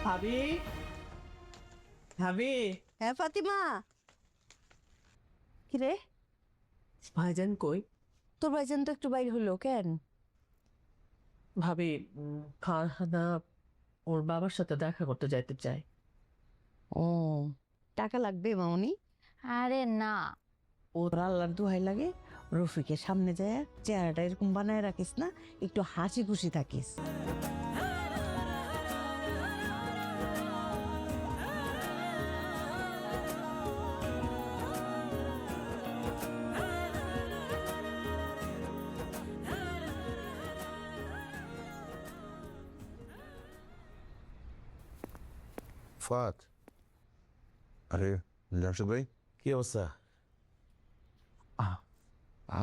ভাবি ভাবি হ্যাঁ ফাতিমা, কিরে ভাইজান কই? তোর ভাইজান তো একটু বাইরে হলো কেন? ভাবি ফারহানা ওর বাবার সাথে দেখা করতে যাইতে চাই। ও, টাকা লাগবে মামনি? আরে না, ওর আল্লাহর দোহাই লাগে, রফিকের সামনে যায় চেহারাটা এরকম বানায় রাখিস না, একটু হাসি খুশি থাকিস। ফাত, আরে জামশেদ ভাই, কি অবস্থা?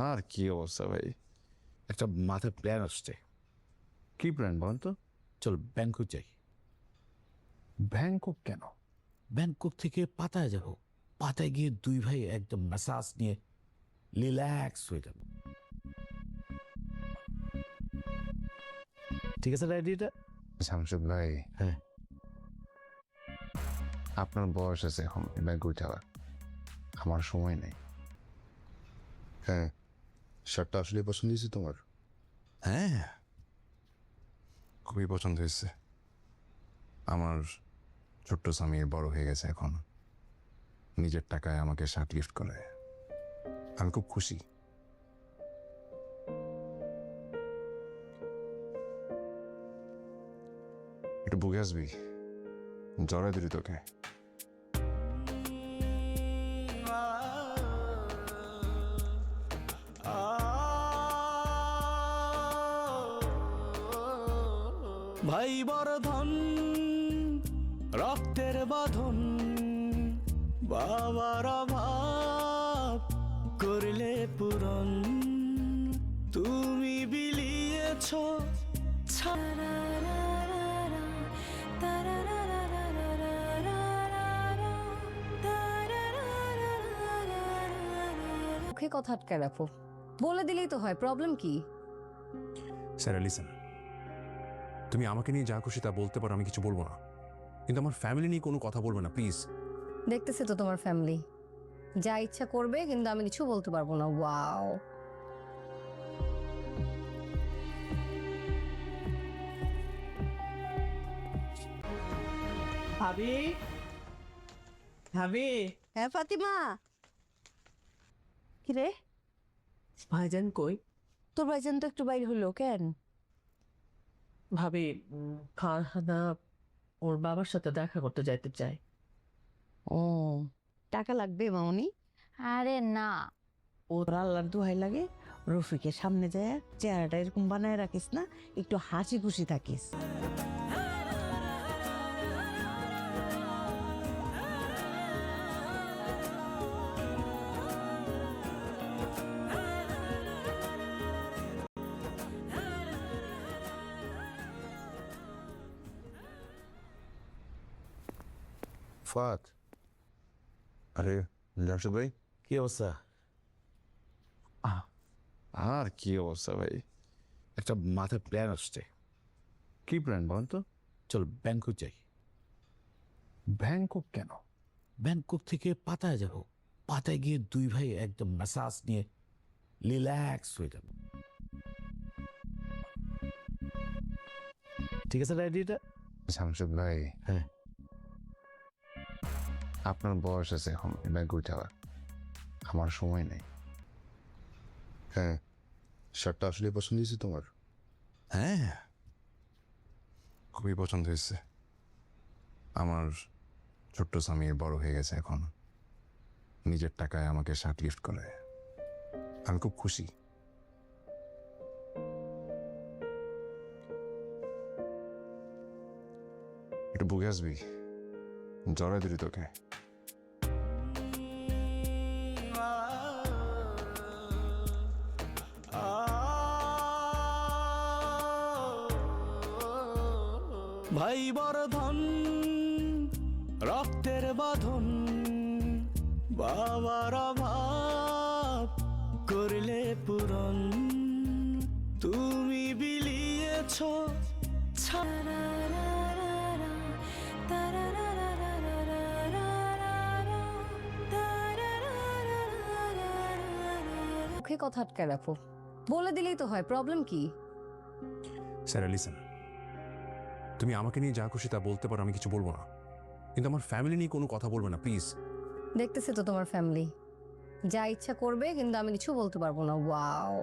আর কি অবস্থা ভাই? একটা মাথায় প্ল্যান আসছে। কি প্ল্যান বলেন তো? চল ব্যাংকক যাই। ব্যাংকক কেন? ব্যাংকক থেকে পাতায় যাব। পাতায় গিয়ে দুই ভাই একদম ম্যাসাজ নিয়ে রিল্যাক্স হয়ে যাব। ঠিক আছে আইডিয়াটা? জামশেদ ভাই, হ্যাঁ, আপনার বয়স আছে এখন ব্যাংকক যাওয়ার, আমার সময় নেই। হ্যাঁ, শার্টটা আসলে পছন্দ হয়েছে তোমার? হ্যাঁ, খুবই পছন্দ হয়েছে। আমার ছোট্ট স্বামী বড় হয়ে গেছে এখন, নিজের টাকায় আমাকে শার্ট গিফট করে, আমি খুব খুশি। একটু বুকে আসবি, জড়াই দিলি তোকে। ভাই বর্ধন রক্তের বাঁধন, বাবার অভাব করলে পূরণ, তুমি বিলিয়েছ মুখে কথা আটকে রাখো, বলে দিলেই তো হয়, প্রবলেম কি? স্যার লিসেন, তুমি আমাকে নিয়ে যা খুশি তা বলতে পারো, আমি কিছু বলবো না, কিন্তু আমার ফ্যামিলি নিয়ে কোনো কথা বলবে না প্লিজ। দেখতেছি তো তোমার ফ্যামিলি যা ইচ্ছা করবে, কিন্তু আমি কিছু বলতে পারবো না। ওয়াও, ভাবি ভাবি হ্যাঁ ফাতিমা, কিরে ভাইজান কই? তোর ভাইজান তো একটু বাইরে হলো কেন? ভাবি ফারহানা ওর বাবার সাথে দেখা করতে যাইতে চাই। ও, টাকা লাগবে মামনি? আরে না, ওর আল্লাহর দোহাই লাগে, রফিকের সামনে যায় চেহারাটা এরকম বানায় রাখিস না, একটু হাসি খুশি থাকিস। ফাত, আরে জামশেদ ভাই, কি অবস্থা? আর কি অবস্থা ভাই? একটা মাথায় প্ল্যান আসছে। কি প্ল্যান বলেন তো? চল ব্যাংকক যাই। ব্যাংকক কেন? ব্যাংকক থেকে পাতায় যাব। পাতায় গিয়ে দুই ভাই একদম ম্যাসাজ নিয়ে রিল্যাক্স হয়ে যাব। ঠিক আছে আইডিয়াটা? জামশেদ ভাই, হ্যাঁ, আপনার বয়স আছে এখন ব্যাংকক যাওয়ার, আমার সময় নেই। হ্যাঁ, শার্টটা আসলে পছন্দ হয়েছে তোমার? হ্যাঁ, খুবই পছন্দ হয়েছে। আমার ছোট্ট স্বামী বড় হয়ে গেছে এখন, নিজের টাকায় আমাকে শার্ট গিফট করে, আমি খুব খুশি। একটু বুকে আসবি, জড়াই দিলি তোকে। ভাই বর্ধন রক্তের বাঁধন, বাবার অভাব করলে পূরণ, তুমি বিলিয়েছ মুখে কথা আটকায় রাখো? বলে দিলেই তো হয়, প্রবলেম কি? স্যারা লিসেন, তুমি আমাকে নিয়ে যা খুশি তা বলতে পারো, আমি কিছু বলবো না, কিন্তু আমার ফ্যামিলি নিয়ে কোনো কথা বলবে না প্লিজ। দেখতেছি তো তোমার ফ্যামিলি, যা ইচ্ছা করবে কিন্তু আমি কিছু বলতে পারবো না। ওয়াও,